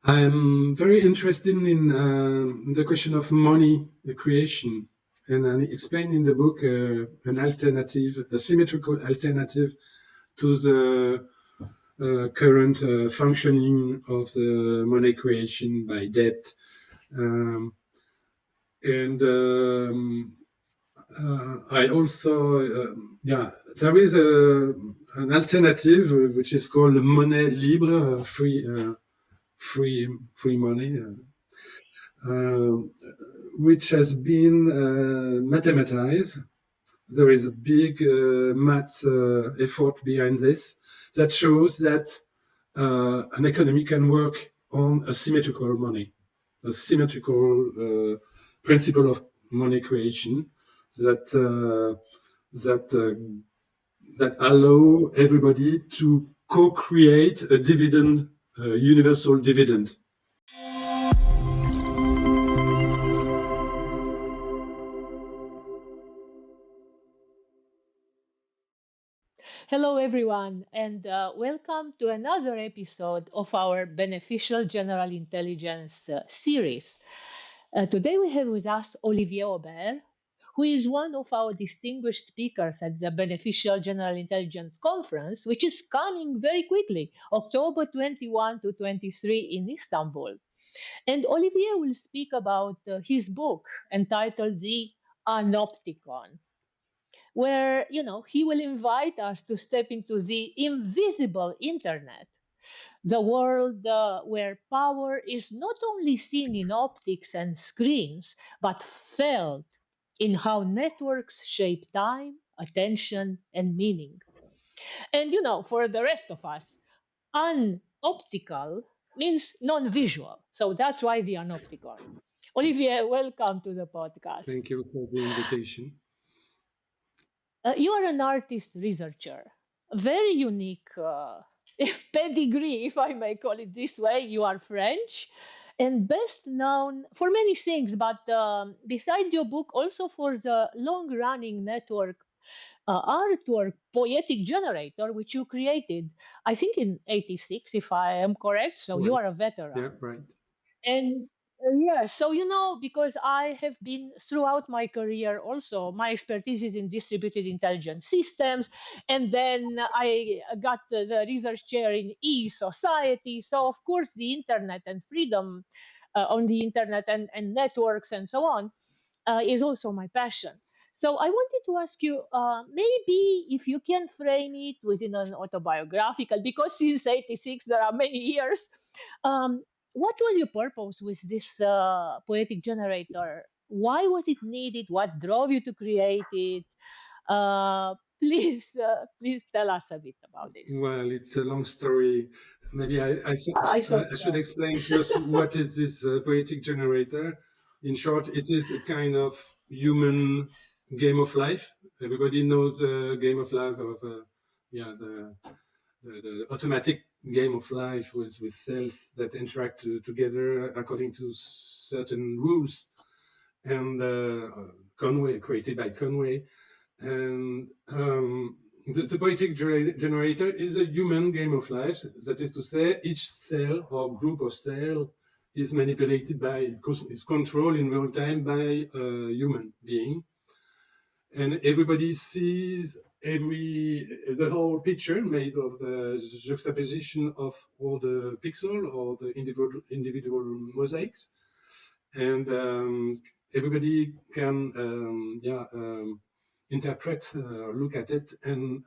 I'm very interested in the question of money creation, and I explain in the book an alternative, a symmetrical alternative to the current functioning of the money creation by debt. Um, and I also, there is an alternative which is called monnaie libre, free money, which has been mathematized. There is a big math effort behind this that shows that an economy can work on a symmetrical money, a symmetrical principle of money creation that that allow everybody to co-create a dividend, universal dividend. Hello, everyone, and welcome to another episode of our Beneficial General Intelligence series. Today, we have with us Olivier Auber, who is one of our distinguished speakers at the Beneficial General Intelligence Conference, which is coming very quickly, October 21 to 23 in Istanbul. And Olivier will speak about his book entitled The Anopticon, where he will invite us to step into the invisible internet, the world where power is not only seen in optics and screens but felt in how networks shape time, attention, and meaning. And for the rest of us, unoptical means non-visual, so that's why the Anopticon. Olivier, welcome to the podcast. Thank you for the invitation. You are an artist researcher, very unique if pedigree, if I may call it this way. You are French and best known for many things, but besides your book, also for the long running network artwork Poietic generator, which you created, I think, in '86, if I am correct. So you Right. are a Yeah, veteran. right. And yeah, so because I have been throughout my career also, my expertise is in distributed intelligence systems. And then I got the research chair in e-society. So, of course, the internet and freedom on the internet and networks and so on is also my passion. So I wanted to ask you, maybe if you can frame it within an autobiographical, because since '86 there are many years. Um, what was your purpose with this poetic generator? Why was it needed? What drove you to create it? Please tell us a bit about this. Well, it's a long story. Maybe I thought I should so. explain first what is this poetic generator. In short, it is a kind of human game of life. Everybody knows the game of life of yeah the automatic game of life with cells that interact together according to certain rules and Conway created by Conway and the poetic generator is a human game of life. That is to say, each cell or group of cells is manipulated by, is controlled in real time by a human being. And everybody sees the whole picture made of the juxtaposition of all the pixel or the individual mosaics. And everybody can interpret, look at it, and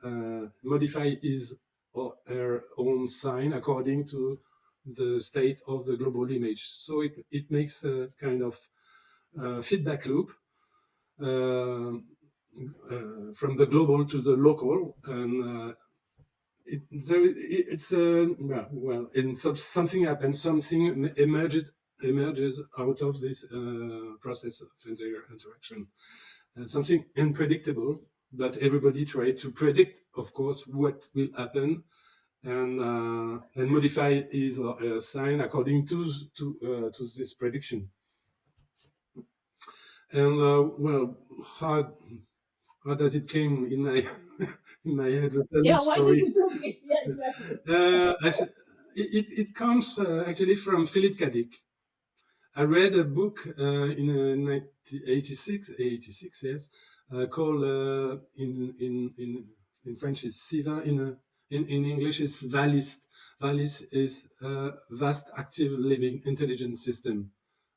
modify his or her own sign according to the state of the global image. So it makes a kind of feedback loop from the global to the local. And it's well, in something happens, something emerges out of this process of interaction. Something unpredictable, but everybody tried to predict, of course, what will happen and modify his or her sign according to this prediction. And well, how does it came in my in my head? That's a long Yeah, why did story. you do this? Yeah, exactly. Uh, I sh- it comes actually from Philip K. Dick. I read a book in 1986, yes, called in French is Siva, in English is VALIS. VALIS is Vast Active Living Intelligence System,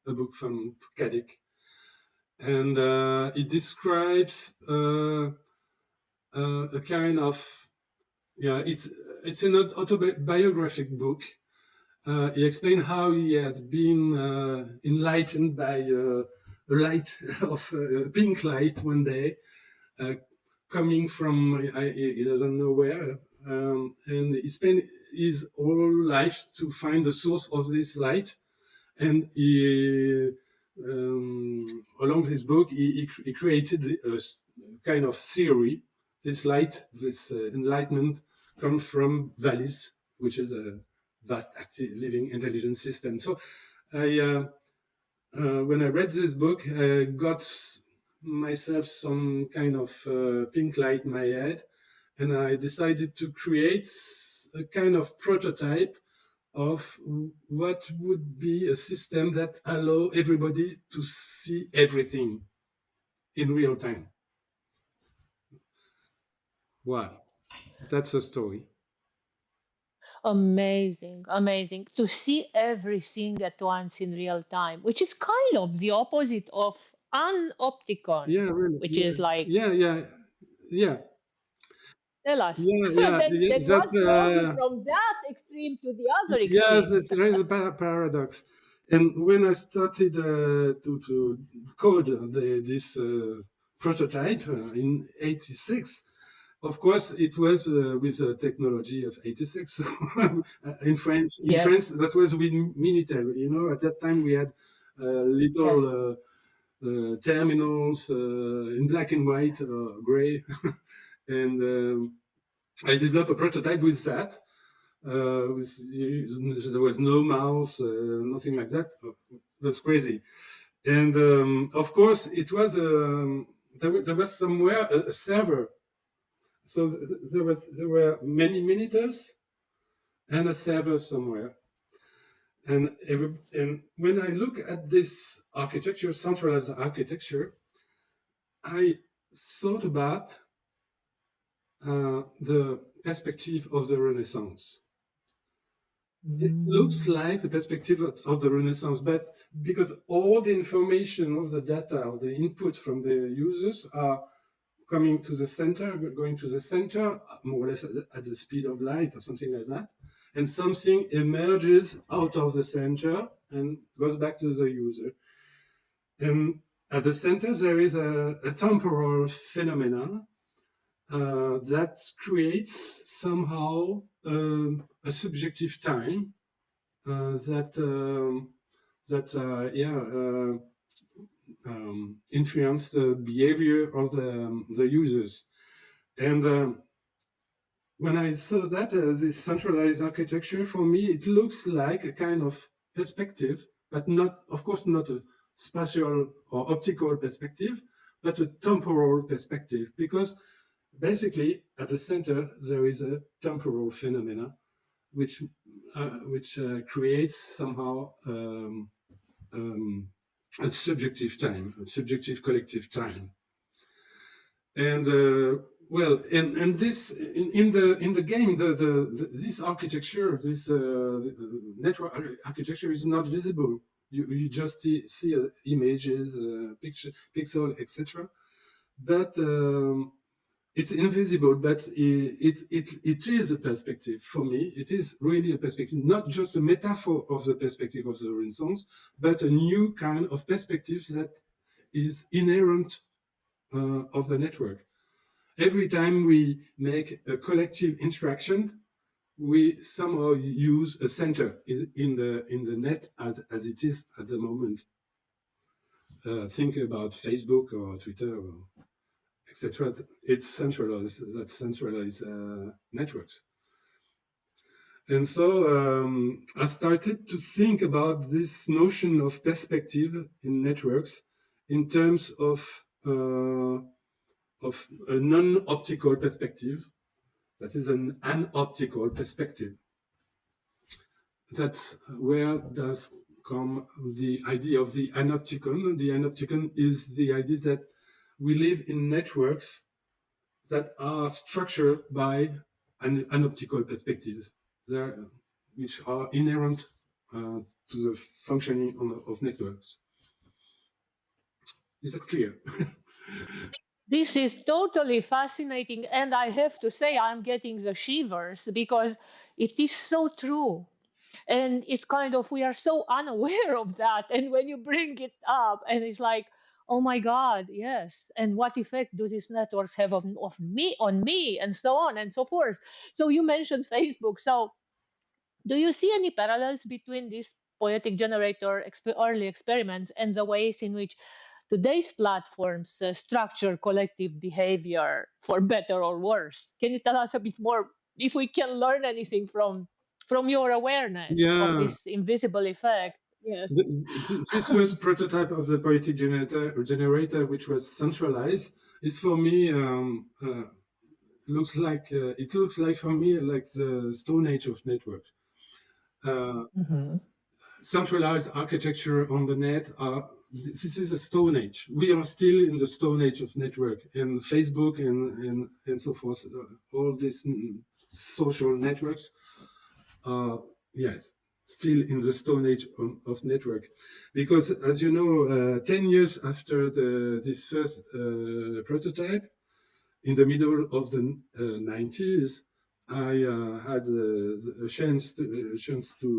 a book from K. Dick. And it describes a kind of, it's an autobiographic book. He explained how he has been enlightened by a light of pink light one day, coming from he doesn't know where, and he spent his whole life to find the source of this light. And he, along this book, he created a kind of theory. This light, this enlightenment, comes from VALIS, which is a vast active living intelligence system. So when I read this book, I got myself some kind of pink light in my head, and I decided to create a kind of prototype of what would be a system that allow everybody to see everything in real time. Wow, that's a story. Amazing, amazing to see everything at once in real time, which is kind of the opposite of Anopticon, Yeah, really. which Yeah, is like, yeah, yeah, yeah, tell us. yeah, yeah. Then That's what drove you from that extreme to the other yeah, extreme? that's there is a paradox. And when I started to code this prototype in '86, of course, it was with the technology of '86. In Yes, France, that was with Minitel. You know, at that time we had little yes, terminals in black and white or gray, and I developed a prototype with that. There was no mouse, nothing like that. That's crazy. And of course, it was there was somewhere a server. So there were many miniters and a server somewhere. And when I look at this architecture, centralized architecture, I thought about the perspective of the Renaissance. It looks like the perspective of the Renaissance, but because all the information of the data, of the input from the users are coming to the center, going to the center, more or less at the speed of light or something like that, and something emerges out of the center and goes back to the user. And at the center, there is a temporal phenomena that creates somehow a subjective time that influence the behavior of the users. And when I saw that this centralized architecture, for me, it looks like a kind of perspective, but not, of course, not a spatial or optical perspective, but a temporal perspective, because basically at the center there is a temporal phenomena which creates somehow a subjective time, a subjective collective time. And well, and this in the game, this architecture, this network architecture is not visible. You just see images, picture, pixel, etc. But it's invisible, but it is a perspective for me. It is really a perspective, not just a metaphor of the perspective of the Renaissance, but a new kind of perspective that is inherent of the network. Every time we make a collective interaction, we somehow use a center in the net as it is at the moment. Think about Facebook or Twitter or etc. It's centralized. That's centralized networks. And so I started to think about this notion of perspective in networks in terms of a non-optical perspective, that is an anoptical perspective. that's where does come the idea of the Anopticon. The Anopticon is the idea that we live in networks that are structured by an optical perspectives, which are inherent to the functioning of networks. Is that clear? This is totally fascinating, and I have to say, I'm getting the shivers because it is so true. And it's kind of, we are so unaware of that. And when you bring it up, and it's like, oh my God, yes. And what effect do these networks have of me on me, and so on and so forth? So you mentioned Facebook. So do you see any parallels between these poetic generator early experiments and the ways in which today's platforms structure collective behavior for better or worse? Can you tell us a bit more if we can learn anything from your awareness of Yeah. this invisible effect? Yes. This first prototype of the poetic generator, which was centralized, is for me it looks like for me like the Stone Age of networks. Uh, Mhm. Centralized architecture on the net this is a Stone Age. We are still in the Stone Age of network, and Facebook and so forth. All these social networks are, yes, still in the Stone Age of network, because as you know, 10 years after this first prototype, in the middle of the 90s, I had a chance to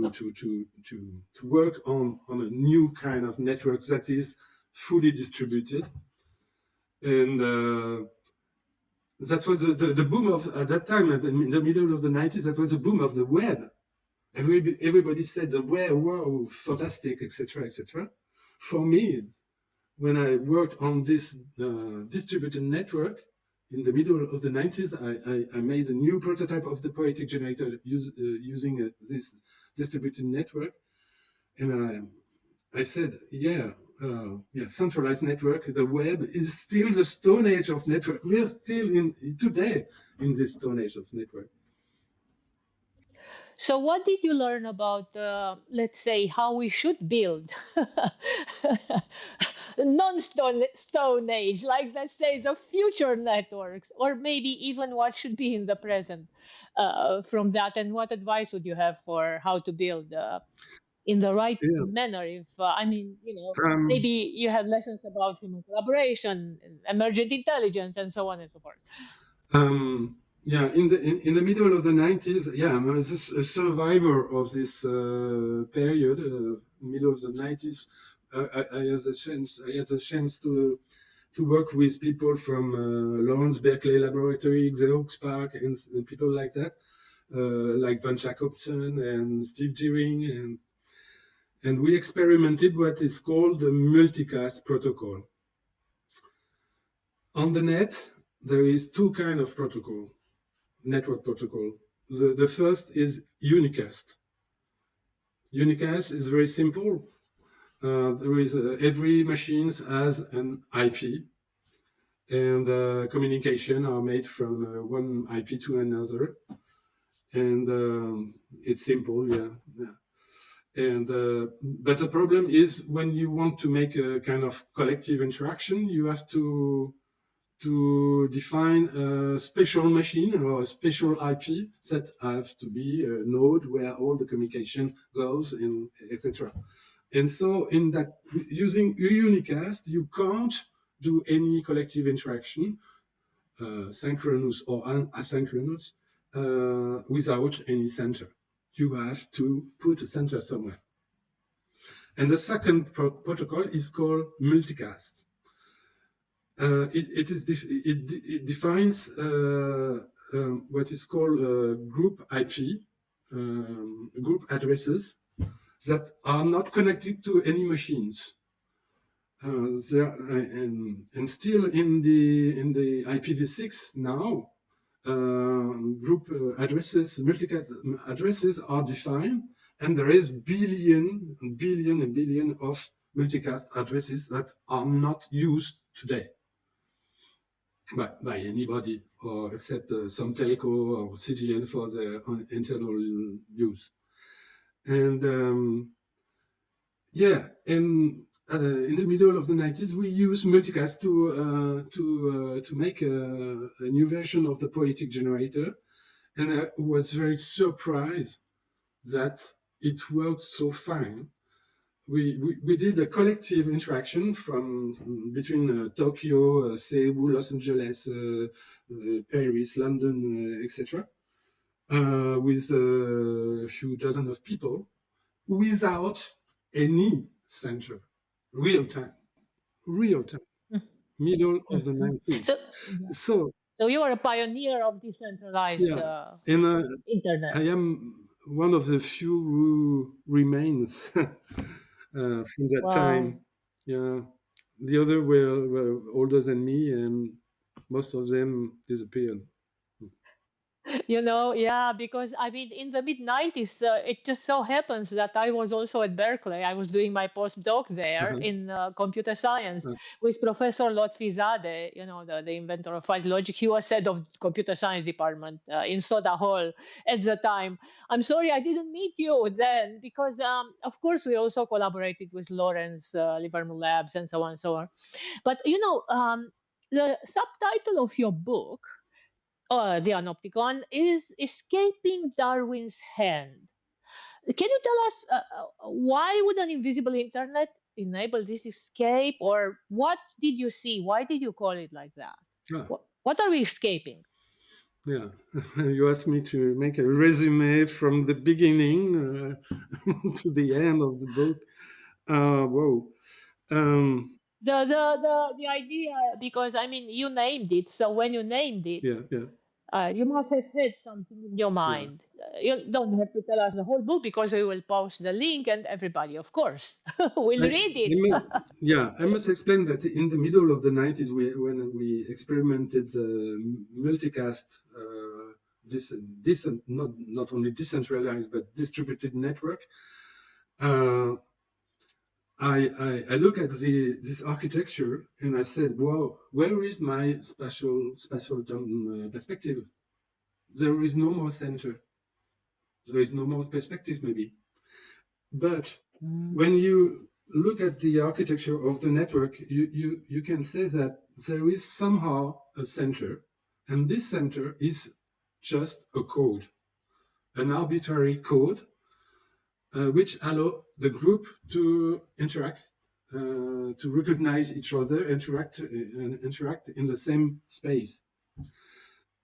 work on a new kind of network that is fully distributed. And that was the boom of, at that time, in the middle of the 90s, that was the boom of the web. Everybody said the web, wow, fantastic, etc., etc. For me, when I worked on this distributed network in the middle of the 90s, I made a new prototype of the poetic generator using this distributed network. And I said, yeah, centralized network, the web is still the Stone Age of network. We're still today in this Stone Age of network. So, what did you learn about, let's say, how we should build non-stone age, like let's say the future networks, or maybe even what should be in the present from that? And what advice would you have for how to build in the right Yeah. manner? If I mean, Um, maybe you have lessons about human collaboration, emergent intelligence, and so on and so forth. yeah, in the middle of the 90s, yeah, I was a survivor of this period, middle of the 90s. I had the chance to work with people from Lawrence Berkeley Laboratory, Xerox PARC, and people like that, like Von Jacobson and Steve Deering, and we experimented what is called the Multicast protocol. On the net, there is two kind of protocol, network protocol. The first is Unicast. Unicast is very simple. There is every machine has an IP, and communication are made from one IP to another, and it's simple, yeah. And but the problem is when you want to make a kind of collective interaction, you have to define a special machine or a special IP that has to be a node where all the communication goes, and etc. And so, in that, using Unicast, you can't do any collective interaction, synchronous or asynchronous, without any center. You have to put a center somewhere. And the second protocol is called Multicast. It defines what is called group IP, group addresses that are not connected to any machines. And still in the IPv6 now, group addresses, multicast addresses are defined, and there is billion and billion of multicast addresses that are not used today by anybody, or except some telco or CGN for their internal use. And yeah, and in the middle of the 90s, we used Multicast to make a new version of the Poietic generator, and I was very surprised that it worked so fine. We did a collective interaction from between Tokyo, Seoul, Los Angeles, Paris, London, etc., with a few dozen of people without any censure, real time, middle of the Mhm. So, 90s. yeah. So So you are a pioneer of decentralized yeah, and I internet. am one of the few who remains from that Wow. time. Yeah, the other were older than me, and most of them disappeared. Yeah, because I mean, in the mid 90s, it just so happens that I was also at Berkeley. I was doing my postdoc there Uh-huh. in computer science Uh, with Professor Lotfi Zadeh, the inventor of file logic. He was head of computer science department in Soda Hall at the time. I'm sorry I didn't meet you then because, of course, we also collaborated with Lawrence Livermore Labs and so on and so on. But, the subtitle of your book the Anopticon is escaping Darwin's hand. Can you tell us why would an invisible internet enable this escape, or what did you see? Why did you call it like that? ah, What are we escaping? yeah, you asked me to make a resume from the beginning to the end of the book. Whoa. Um, The idea, because I mean, you named it. So when you named it, yeah, yeah, you must have had something in your yeah. mind. You don't have to tell us the whole book because we will post the link and everybody, of course, will read I it. yeah, I must explain that in the middle of the 90s, when we experimented multicast, not only decentralized but distributed network, uh, I look at this architecture and I said, "Wow, where is my spatial perspective? There is no more center. There is no more perspective, maybe." But Mm. when you look at the architecture of the network, you can say that there is somehow a center, and this center is just a code, an arbitrary code, which allow the group to interact, to recognize each other, interact in the same space.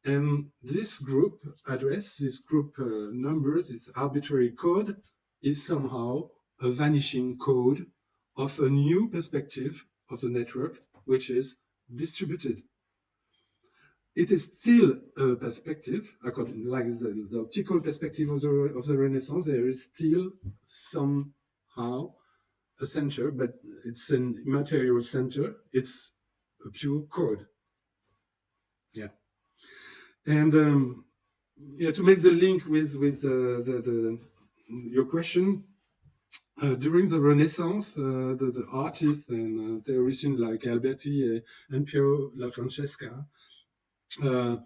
And this group address, this group number, this arbitrary code is somehow a vanishing code of a new perspective of the network, which is distributed. It is still a perspective, according like the optical perspective of the Renaissance. There is still somehow a center, but it's an immaterial center. It's a pure code. Yeah, and yeah, to make the link with the your question, during the Renaissance, the artists and theorists like Alberti and Piero La Francesca uh,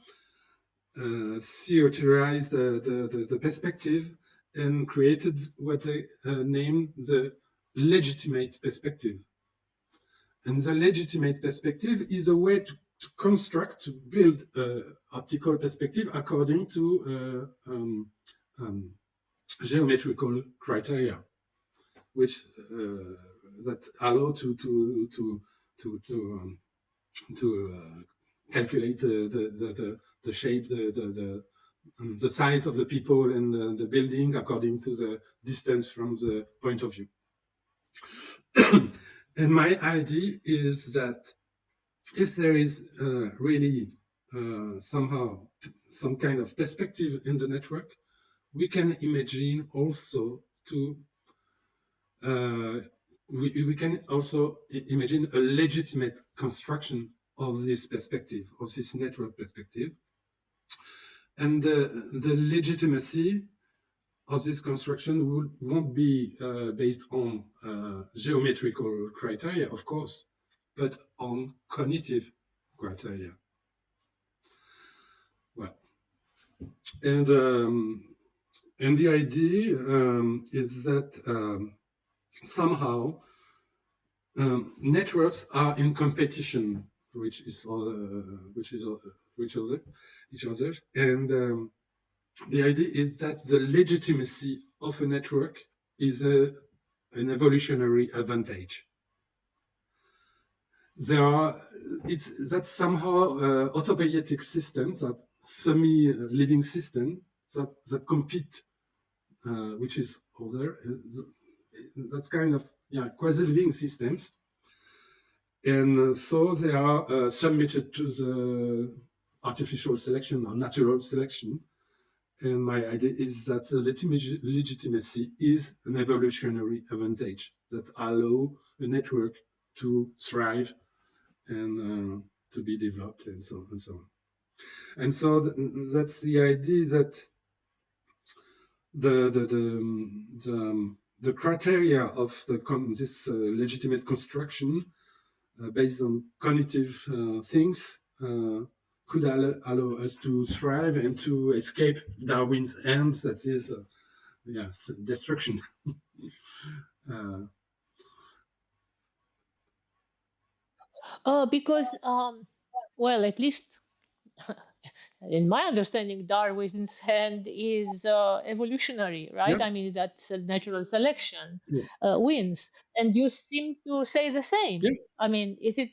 theorized the perspective and created what they named the legitimate perspective. And the legitimate perspective is a way to construct, to build optical perspective according to geometrical criteria, which that allow to calculate the shape, the size of the people and the building according to the distance from the point of view. And my idea is that if there is really somehow some kind of perspective in the network, we can imagine also to we can also imagine a legitimate construction of this perspective, of this network perspective, and the legitimacy of this construction won't be based on geometrical criteria, of course, but on cognitive criteria. Well, and And the idea is that somehow networks are in competition, which is each other, and the idea is that the legitimacy of a network is an evolutionary advantage. There are that's somehow autopoietic systems, that semi-living system that compete, which is other. That's kind of quasi-living systems, and so they are submitted to the artificial selection or natural selection. And my idea is that legitimacy is an evolutionary advantage that allow a network to thrive and to be developed, and so on and so on. And so that's the idea that the criteria of this legitimate construction based on cognitive things could allow us to thrive and to escape Darwin's end, that is, yes, destruction. uh, Because, well, at least in my understanding, Darwin's hand is evolutionary, yeah, right? I mean, that's natural selection yeah, wins. And you seem to say the yeah, same. I mean, is it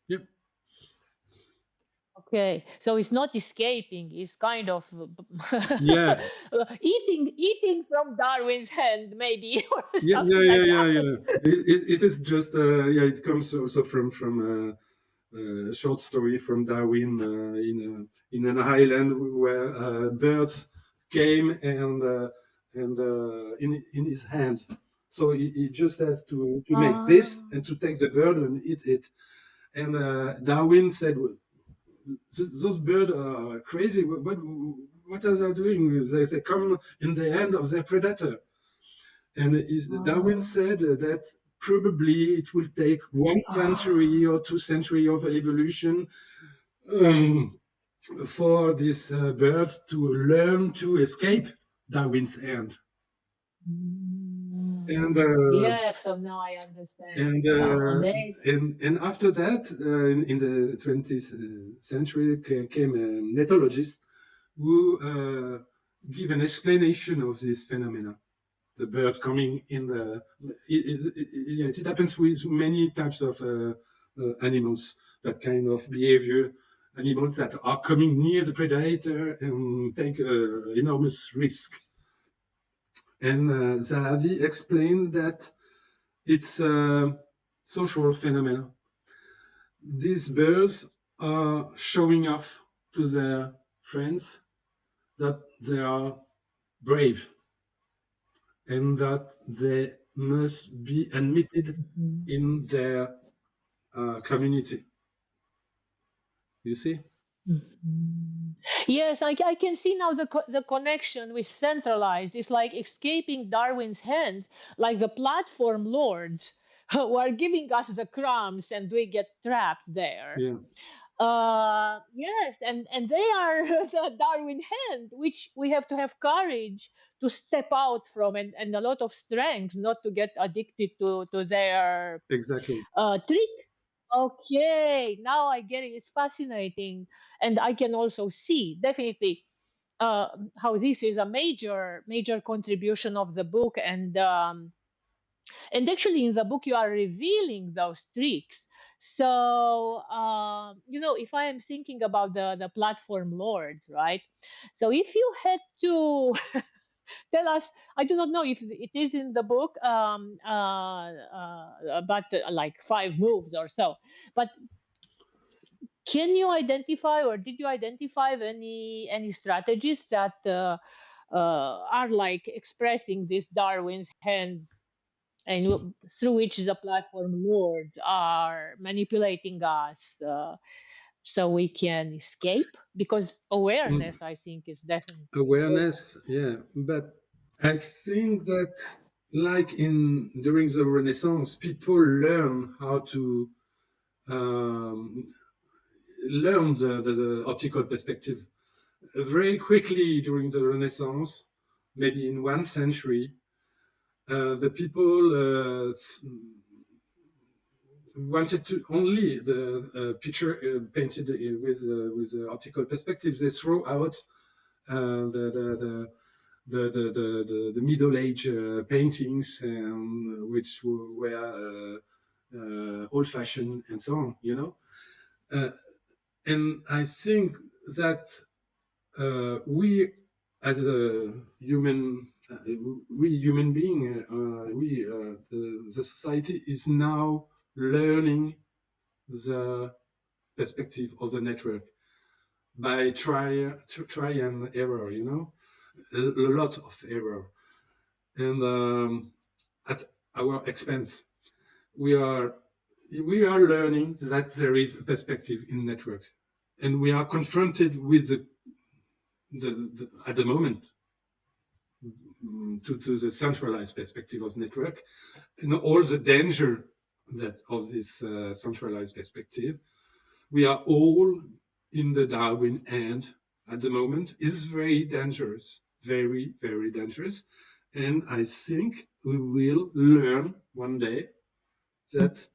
yeah, okay? So it's not escaping, it's kind of yeah, eating from Darwin's hand, maybe, or yeah, yeah, something yeah, like yeah, that. yeah. It is just yeah. It comes also from a short story from Darwin in an island where birds came and in his hand. So he just has to make this Ah. and to take the bird and eat it. And Darwin said, "Well, those birds are crazy. What are they doing? They come in the hand of their predator." And Darwin Ah. said that probably it will take one Ah. century or 2 centuries of evolution um, for these birds to learn to escape Darwin's hand. And Yeah, so now I understand. and Wow, uh, amazing. and after that, in the 20th century, came an ethologist who give an explanation of this phenomena. The birds coming in the it happens with many types of animals, that kind of behavior, animals that are coming near the predator and take enormous risk. And Zahavi explained that it's a social phenomenon. These birds are showing off to their friends that they are brave and that they must be admitted Mhm. in their community. You see? Mhm. Yes, I can see now the connection with centralized. It's like escaping Darwin's hand, like the platform lords who are giving us the crumbs and we get trapped there. Yeah, Yes, and they are the Darwin hand, which we have to have courage to step out from, and a lot of strength not to get addicted to their exactly. tricks. Okay, now I get it. It's fascinating, and I can also see definitely how this is a major contribution of the book, and actually in the book you are revealing those tricks. So if I am thinking about the platform lords, right? So if you had to tell us, I do not know if it is in the book, but like 5 moves or so, but can you identify, or did you identify any strategies that are like expressing this Darwin's hands, and through which the platform lords are manipulating us, so we can escape? Because Mm, awareness, I think, is definitely important. awareness, yeah. But I think that, like in during the Renaissance, people learn how to um, learn the optical perspective very quickly during the Renaissance. maybe in 1 century, the people wanted to only the picture painted with optical perspectives. They throw out the Middle Age paintings, which were old-fashioned and so on. Uh, and I think that we, as a human, we human being, the society is now learning the perspective of the network by try and error, a lot of error, and at our expense, we are learning that there is a perspective in network, and we are confronted with at the moment to the centralized perspective of network and all the danger that of this centralized perspective. We are all in the Darwin end at the moment. Is very dangerous, very, very dangerous. And I think we will learn one day that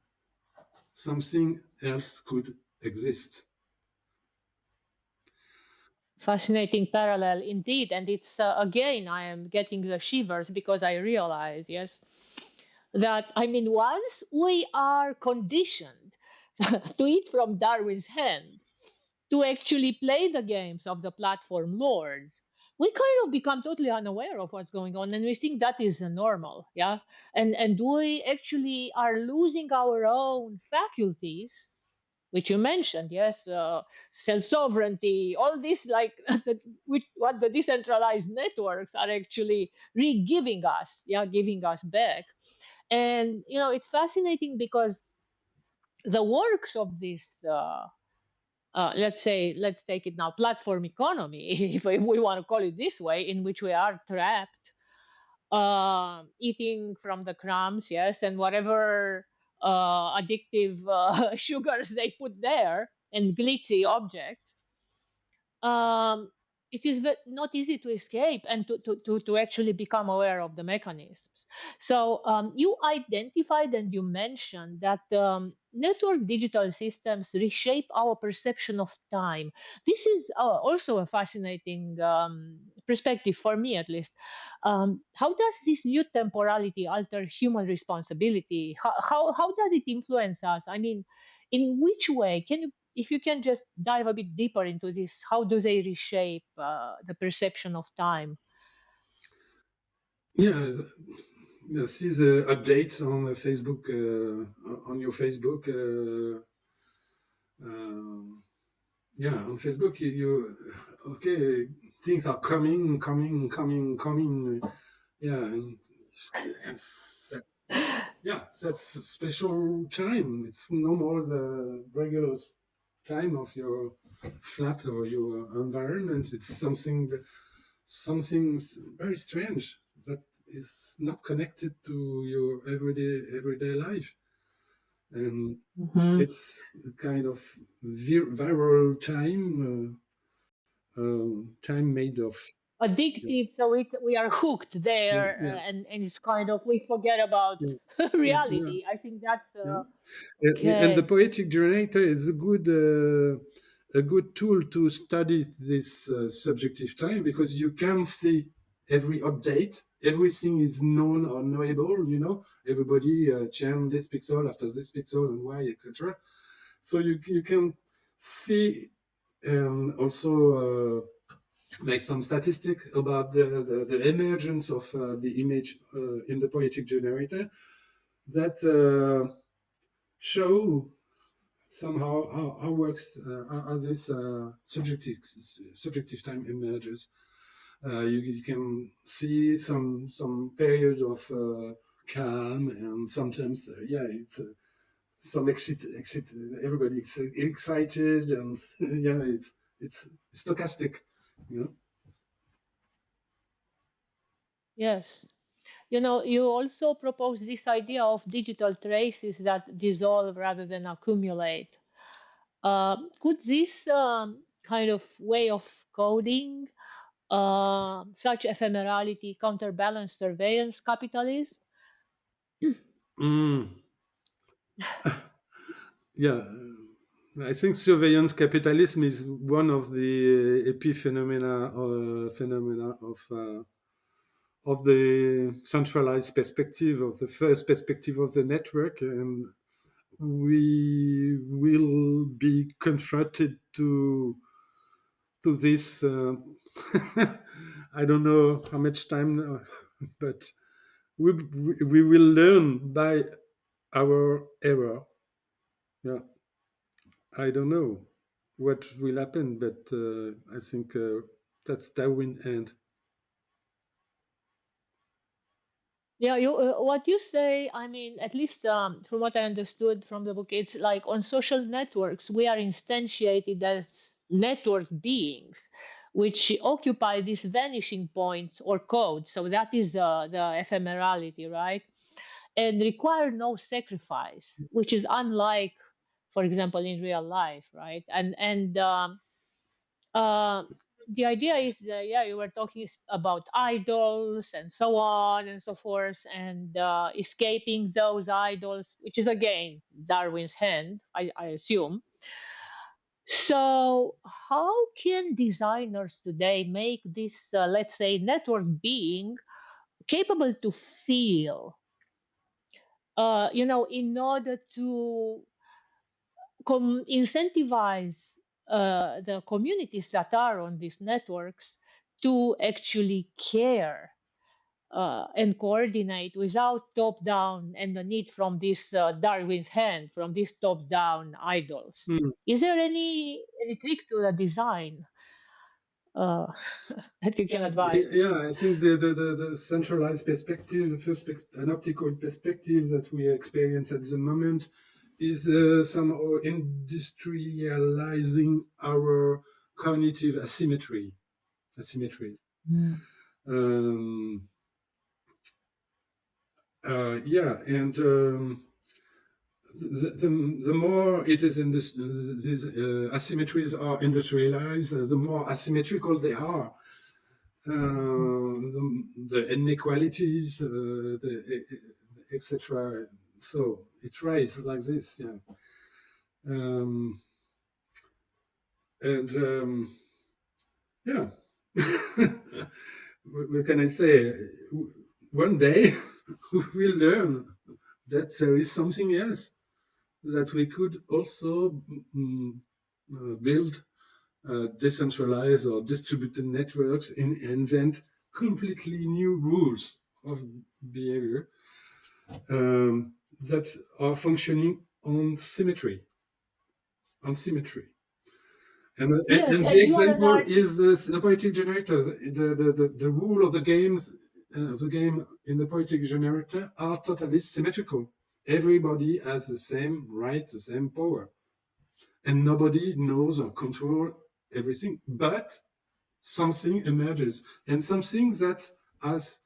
something else could exist. Fascinating parallel indeed. And it's again, I am getting the shivers because I realize, yes, that I mean, once we are conditioned to eat from Darwin's hand, to actually play the games of the platform lords, we kind of become totally unaware of what's going on, and we think that is normal, yeah. And we actually are losing our own faculties, which you mentioned, yes, self sovereignty, all this, like what the decentralized networks are actually re-giving us, yeah, giving us back. And it's fascinating because the works of this let's take it now, platform economy, if we want to call it this way, in which we are trapped, eating from the crumbs, yes, and whatever addictive sugars they put there, and glitzy objects. um, it is not easy to escape and to actually become aware of the mechanisms. So you identified and you mentioned that network digital systems reshape our perception of time. This is also a fascinating perspective for me, at least. How does this new temporality alter human responsibility? How does it influence us? I mean, in which way? Can you, if you can just dive a bit deeper into this, how do they reshape the perception of time? Yeah, see the updates on Facebook, on your Facebook. Yeah, on Facebook, okay, things are coming. Yeah, and that's a special time. It's no more the regular time of your flat or your environment. It's something very strange that is not connected to your everyday life, and Mhm. it's a kind of viral time made of yeah, Addictive, so we are hooked yeah, there, yeah, and it's kind of we forget about yeah, yeah, yeah. reality. I think that Yeah. And the okay. poetic generator is a good tool to study this subjective time, because you can see every update. Everything is known or knowable. Everybody change this pixel after this pixel and y, etc. So you can see, and also make some statistics about the emergence of the image in the poetic generator that show somehow how works how this subjective time emerges. You can see some periods of calm, and sometimes it's some exit everybody excited, and yeah, it's stochastic, you know. Yes. You also propose this idea of digital traces that dissolve rather than accumulate. Could this kind of way of coding such ephemerality, counterbalance, surveillance, capitalism. Mm, yeah, I think surveillance capitalism is one of the phenomena of the centralized perspective, of the first perspective of the network, and we will be confronted to this. I don't know how much time, but we will learn by our error. Yeah, I don't know what will happen, but I think that's Darwin end. Yeah, what you say, I mean, at least from what I understood from the book, it's like on social networks, we are instantiated as network beings, which occupy these vanishing points or codes. So that is the ephemerality, right? And require no sacrifice, which is unlike, for example, in real life, right? And uh, the idea is that, yeah, you were talking about idols and so on and so forth, and escaping those idols, which is again Darwin's hand, I assume. So, how can designers today make this, let's say, network being capable to feel, in order to incentivize the communities that are on these networks to actually care and coordinate without top down and the need from this Darwin's hand, from these top down idols? Hmm. Is there any trick to the design uh, that you can advise? Yeah, I think the centralized perspective, the first anoptical perspective that we experience at the moment, is somehow industrializing our cognitive asymmetries. Mm. Um, yeah, and the more it is in these asymmetries are industrialized, the more asymmetrical they are. The inequalities, etc. So it rises like this, yeah. Um, and yeah, what can I say? One day we'll learn that there is something else that we could also build decentralized or distributed networks and invent completely new rules of behavior that are functioning on symmetry. Yes, And the and you are an example art. is the poetic generator. The rule of the the game in the poetic generator are totally symmetrical. Everybody has the same right, the same power, and nobody knows or control everything. But something emerges, and something that has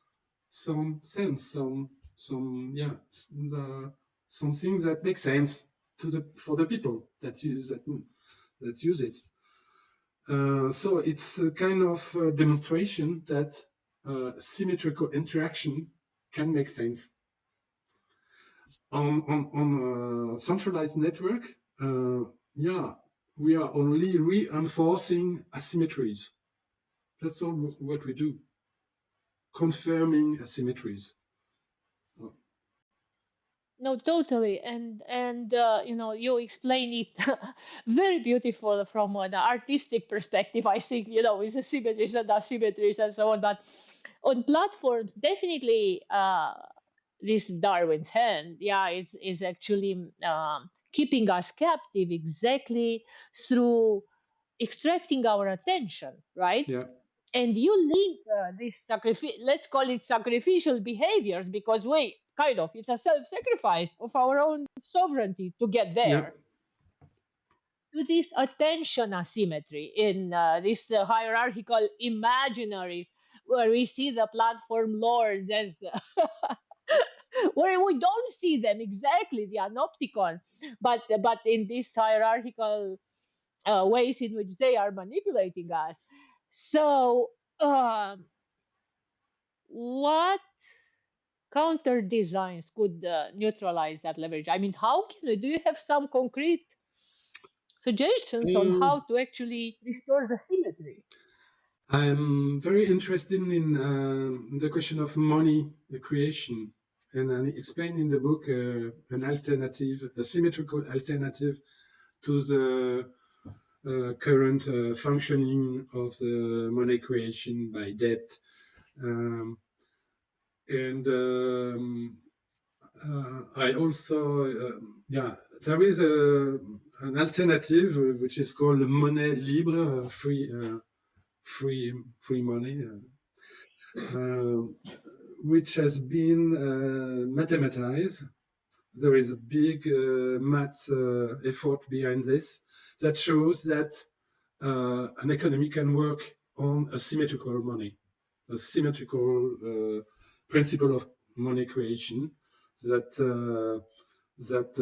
some sense, some yeah, the, something that makes sense to the for the people that use it. So it's a kind of demonstration that symmetrical interaction can make sense on a centralized network. Yeah, we are only reinforcing asymmetries. That's all what we do, confirming asymmetries. No, totally, and you explain it very beautiful from an artistic perspective. I think with the symmetries and asymmetries and so on. But on platforms, definitely, this Darwin's hand, yeah, is actually keeping us captive exactly through extracting our attention, right? Yeah, And you link this let's call it sacrificial behaviors, because we kind of it's a self-sacrifice of our own sovereignty to get yeah, there, to this attention asymmetry in this hierarchical imaginaries, where we see the platform lords as where we don't see them exactly, the Anopticon, but in these hierarchical ways in which they are manipulating us. So um, what counter designs could neutralize that leverage? I mean, how can we, do you have some concrete suggestions on Uh, how to actually restore the symmetry? I'm very interested in the question of money creation, and I explain in the book an alternative, a symmetrical alternative to the current functioning of the money creation by debt. Um, and I also, yeah, there is an alternative which is called monnaie libre, free money, uh, which has been mathematized. There is a big math effort behind this that shows that an economy can work on a symmetrical money, a symmetrical principle of money creation that that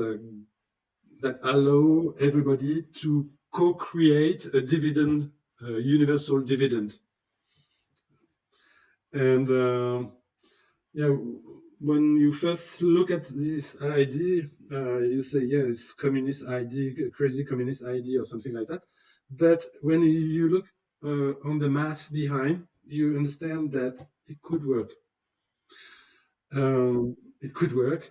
that allow everybody to co-create a dividend, universal dividend, and yeah, when you first look at this idea, you say, yeah, it's communist idea, crazy communist idea, or something like that. But when you look on the math behind, you understand that it could work. It could work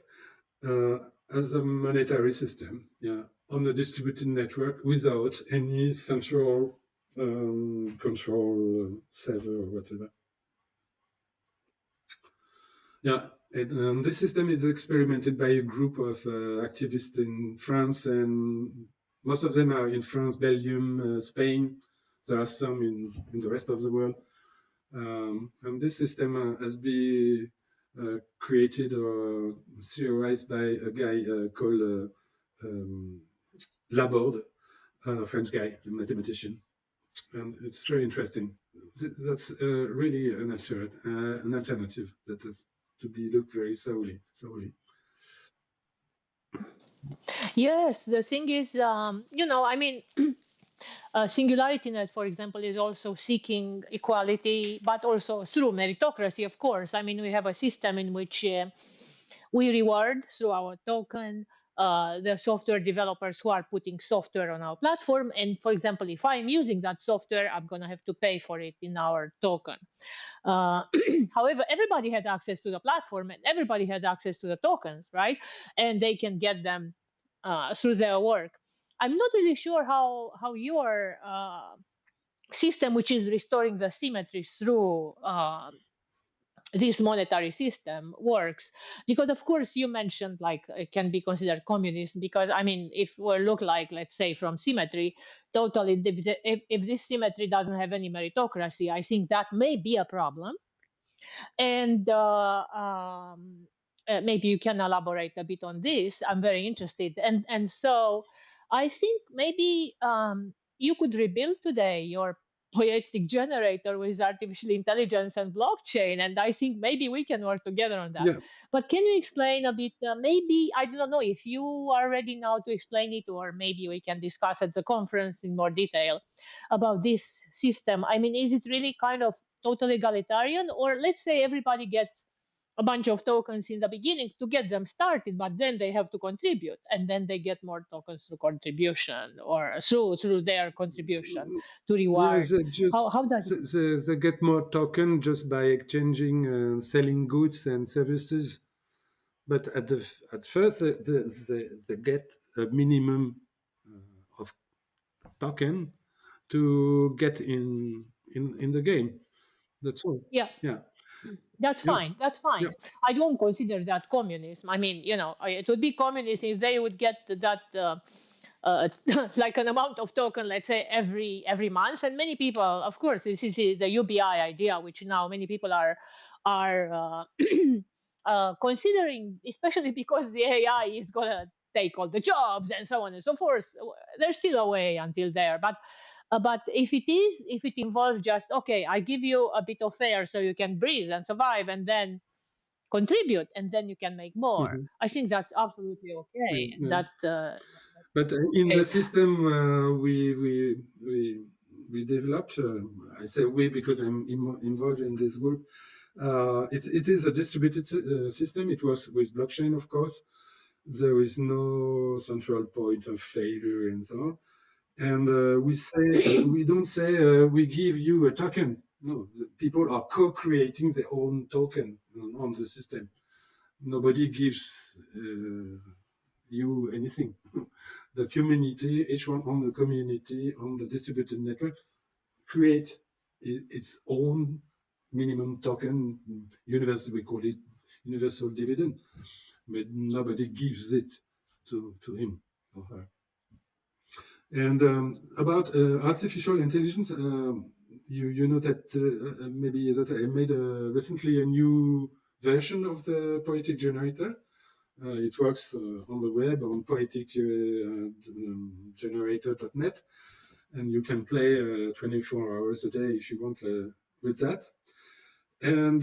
as a monetary system, yeah, on a distributed network without any central control server or whatever. Yeah, this system is experimented by a group of activists in France, and most of them are in France, Belgium, Spain. There are some in the rest of the world. And this system has been created or theorized by a guy called Laborde, a French guy, a mathematician. And it's very interesting. That's really an alternative that has to be looked very thoroughly. Yes, the thing is, I mean, Singularity Net, for example, is also seeking equality, but also through meritocracy, of course. I mean, we have a system in which we reward through our token the software developers who are putting software on our platform. And for example, if I'm using that software, I'm going to have to pay for it in our token. Uh, However, everybody had access to the platform and everybody had access to the tokens, right? And they can get them through their work. I'm not really sure how your system, which is restoring the symmetry through this monetary system, works, because of course you mentioned like it can be considered communist, because I mean if we look like, let's say, from symmetry totally, if this symmetry doesn't have any meritocracy, I think that may be a problem. And maybe you can elaborate a bit on this. I'm very interested. And so I think maybe you could rebuild today your poetic generator with artificial intelligence and blockchain. And I think maybe we can work together on that. Yeah, But can you explain a bit? Maybe I don't know if you are ready now to explain it, or maybe we can discuss at the conference in more detail about this system. I mean, is it really kind of totally egalitarian, or let's say everybody gets a bunch of tokens in the beginning to get them started, but then they have to contribute, and then they get more tokens through contribution or through their contribution to yeah. reward? How does it? They get more token just by exchanging and selling goods and services. But at first, they get a minimum of token to get in the game. That's all. Yeah. Yeah, That's yeah, fine. That's yeah. fine. I don't consider that communism. I mean, it would be communism if they would get that like an amount of token, let's say every month. And many people, of course, this is the UBI idea, which now many people are considering, especially because the AI is gonna take all the jobs and so on and so forth. There's still a way until there, but if it involves just, okay, I give you a bit of fare so you can breathe and survive, and then contribute, and then you can make more. Mhm. I think that's absolutely Yeah, okay. yeah. That's But in the okay. system, we we developed. I say we because I'm involved in this group. It is a distributed system. It was with blockchain, of course. There is no central point of failure and so on. And we don't say we give you a token. No, the people are co-creating their own token on the system. Nobody gives you anything. The community, each one on the community, on the distributed network, create its own minimum token, universal, we call it universal dividend, but nobody gives it to him or her. And about artificial intelligence, you know that maybe that I made recently a new version of the Poietic generator. It works on the web on poieticgenerator.net, and you can play 24 hours a day if you want with that. And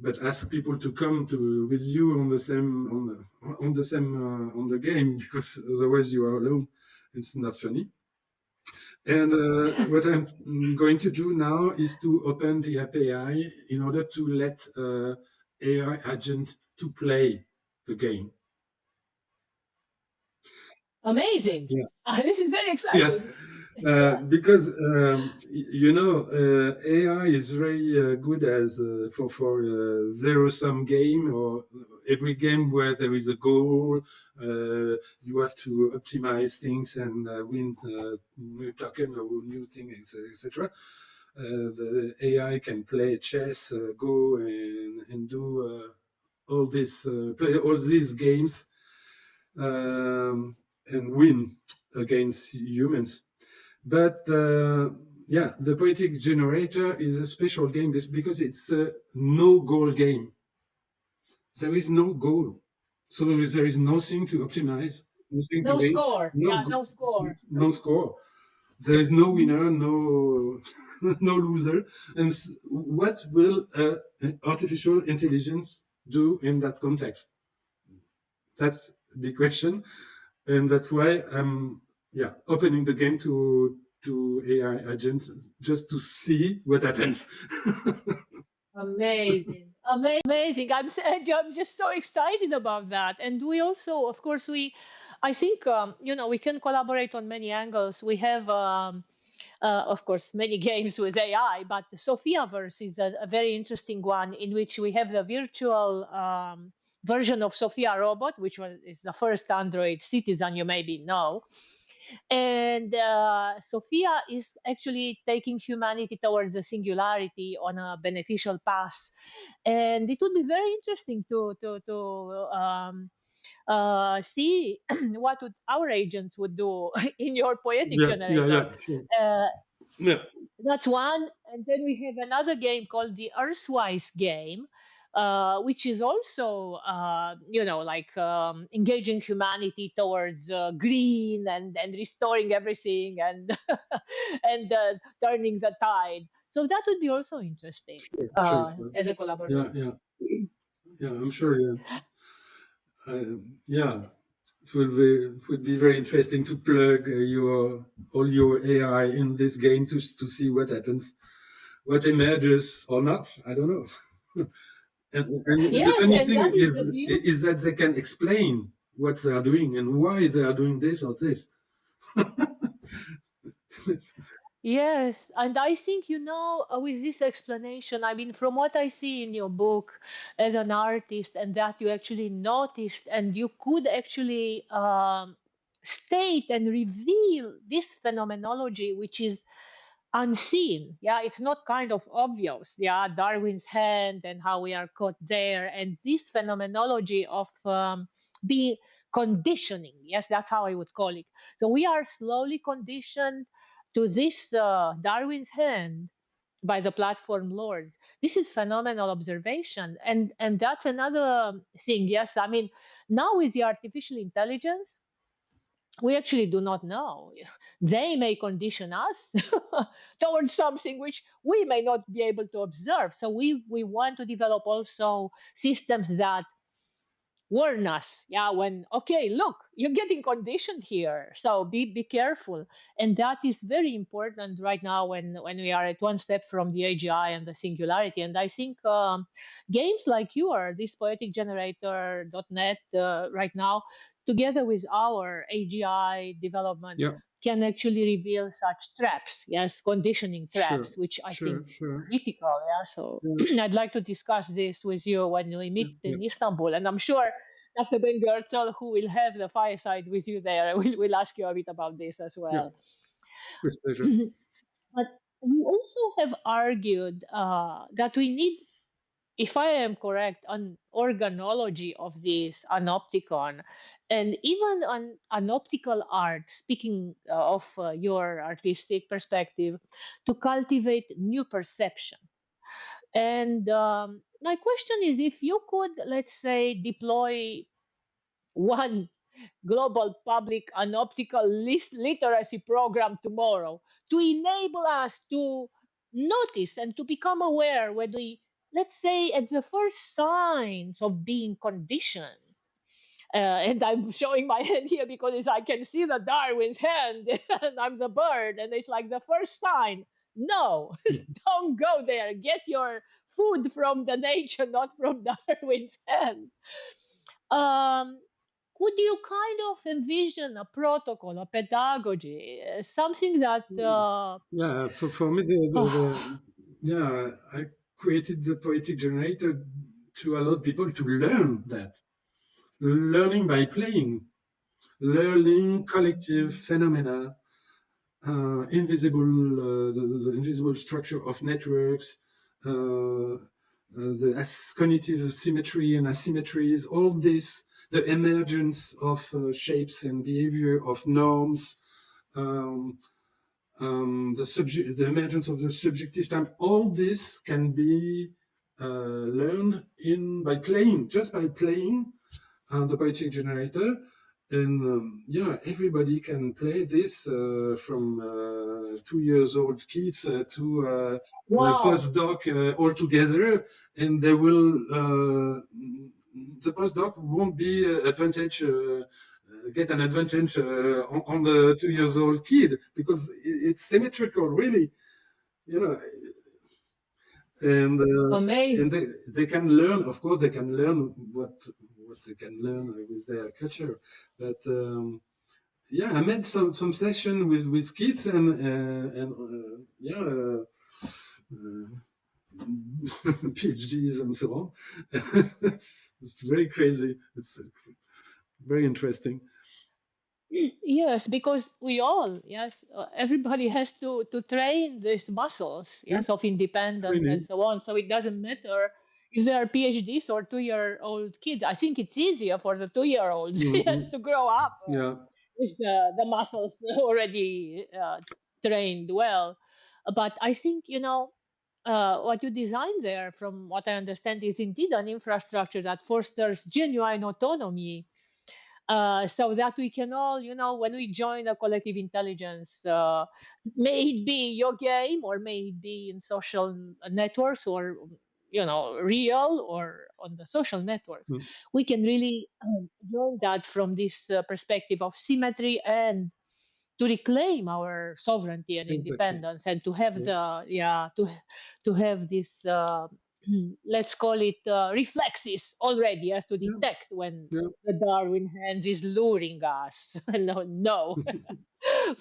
but ask people to come to with you on the same on the game because otherwise you are alone. It's not funny. And what I'm going to do now is to open the API in order to let AI agent to play the game. Amazing. Yeah. This is very Yeah. exciting. Yeah. Because you know AI is very good as for zero sum game or every game where there is a goal. You have to optimize things and win new token or new thing, etc. The AI can play chess, go and do all this, play all these games and win against humans. But yeah, the Poietic generator is a special game because it's a no goal game. There is no goal, so there is nothing to optimize, nothing to No win, score. no Yeah, no score. no score. There is no winner, no no loser. And what will artificial intelligence do in that context? That's the big question, and that's why I'm opening the game to AI agents just to see what happens. Amazing. Amazing. I'm just so excited about that. And we also, of course, I think, we can collaborate on many angles. We have, of course, many games with AI, but the Sophiaverse is a very interesting one in which we have the virtual version of Sophia robot, which is the first Android citizen you maybe know. And Sophia is actually taking humanity towards the singularity on a beneficial path. And it would be very interesting to see what our agents would do in your Poietic Yeah, generator. sure. Uh, Yeah, that's one. And then we have another game called the Earthwise game, which is also, like engaging humanity towards green and restoring everything and and turning the tide. So that would be also interesting sure. as a Yeah, collaboration. yeah, I'm sure. Yeah, yeah. It would be very interesting to plug your all your AI in this game to see what happens, what emerges or not. I don't know. And the Yes, funny and thing that is the beauty. is that they can explain what they are doing and why they are doing this or this. Yes, and I think, with this explanation, I mean, from what I see in your book as an artist, and that you actually noticed, and you could actually state and reveal this phenomenology, which is unseen. Yeah, it's not kind of obvious. Yeah, Darwin's hand and how we are caught there, and this phenomenology of being conditioning. Yes, that's how I would call it. So we are slowly conditioned to this Darwin's hand by the platform lords. This is phenomenal observation, and that's another thing. Yes, I mean now with the artificial intelligence, we actually do not know. They may condition us towards something which we may not be able to observe. So we want to develop also systems that warn us, yeah, when, okay, look, you're getting conditioned here, so be careful. And that is very important right now when we are at one step from the AGI and the singularity. And I think games like your this poieticgenerator.net right now, together with our AGI development, Yeah. can actually reveal such traps, yes, conditioning Sure. traps, which I think Sure. is Sure. critical. Yeah, so Yeah. I'd like to discuss this with you when we Yeah. meet Yeah. in Istanbul, and I'm sure Dr. Ben Gertzel, who will have the fireside with you there, will ask you a bit about this as Yeah. well. With pleasure. But we also have argued that we need, if I am correct, an organology of this Anopticon, and even an optical art, speaking of your artistic perspective, to cultivate new perception. And my question is, if you could, let's say, deploy one global public Anoptical literacy program tomorrow to enable us to notice and to become aware when we, let's say, at the first signs of being conditioned. And I'm showing my hand here because I can see the Darwin's hand, and I'm the bird, and it's like the first sign. No, don't go there. Get your food from the nature, not from Darwin's hand. Um, could you kind of envision a protocol, a pedagogy, something that Yeah. For me, oh, yeah, I created the poetic generator to allow people to learn that, learning by playing, learning collective phenomena, the invisible structure of networks, the cognitive symmetry and asymmetries, all this, the emergence of shapes and behavior of norms, um, the emergence of the subjective time, all this can be learned by playing, just by playing the poetic generator. And yeah, everybody can play this from 2 years old kids to wow, postdoc all together, and they will. The postdoc won't be get an advantage on the 2 years old kid because it's symmetrical, really. You know, and amazing. they can learn. Of course, they can learn what they can learn with their culture. But yeah, I made some session with kids and yeah. PhDs and so on. It's very crazy. It's very interesting. Yes, because we all, yes, everybody has to train these muscles, Yeah, yes, of independence and training. so on. So it doesn't matter if they are PhDs or 2-year-old kids. I think it's easier for the 2-year-olds yes, Mm-mm. to grow up Yeah, with the muscles already trained well. But I think, what you designed there, from what I understand, is indeed an infrastructure that fosters genuine autonomy, so that we can all, when we join a collective intelligence, may it be your game or may it be in social networks or, real or on the social networks, mm, we can really join that from this perspective of symmetry and to reclaim our sovereignty and exactly. independence and to have Yeah, to have this let's call it reflexes already as to yeah, detect when yeah. the Darwin hand is luring us. No, no.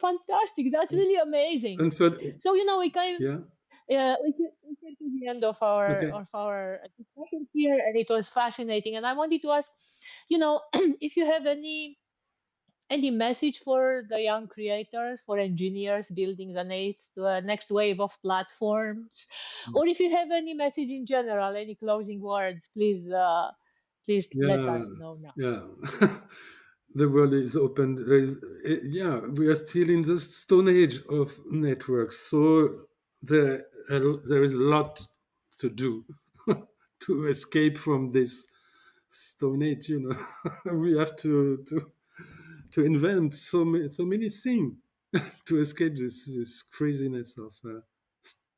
Fantastic. That's really amazing. And for So yeah, we came to the end of our okay. discussion here, and it was fascinating. And I wanted to ask, if you have any message for the young creators, for engineers building the next wave of platforms, or if you have any message in general, any closing words, please let Yeah, us know now. yeah. The world is open. There is, yeah, we are still in the stone age of networks, so there is a lot to do to escape from this stone age. We have to invent so many things to escape this craziness of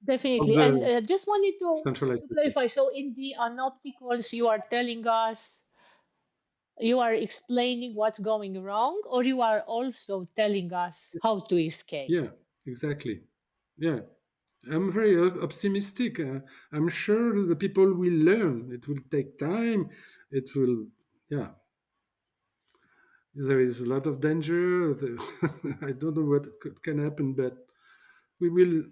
Definitely. And the just wanted to centralized system. clarify. So in the Anopticals, you are telling us You are explaining what's going wrong, or you are also telling us how to escape. Yeah, exactly. Yeah, I'm very optimistic. I'm sure the people will learn. It will take time. It will, yeah. There is a lot of danger. I don't know what can happen, but we will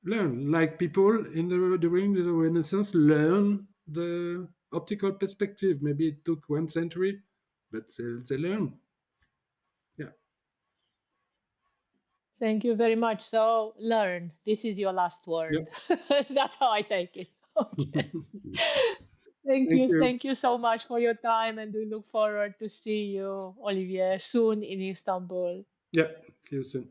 learn. Like people during the Renaissance learn the optical perspective. Maybe it took 1 century, but they learn. Yeah. Thank you very much. So, learn. This is your last Yeah. word. That's how I take it. Okay. Thank Thank you. you. Thank you so much for your time, and we look forward to see you, Olivier, soon in Istanbul. Yeah. See you soon.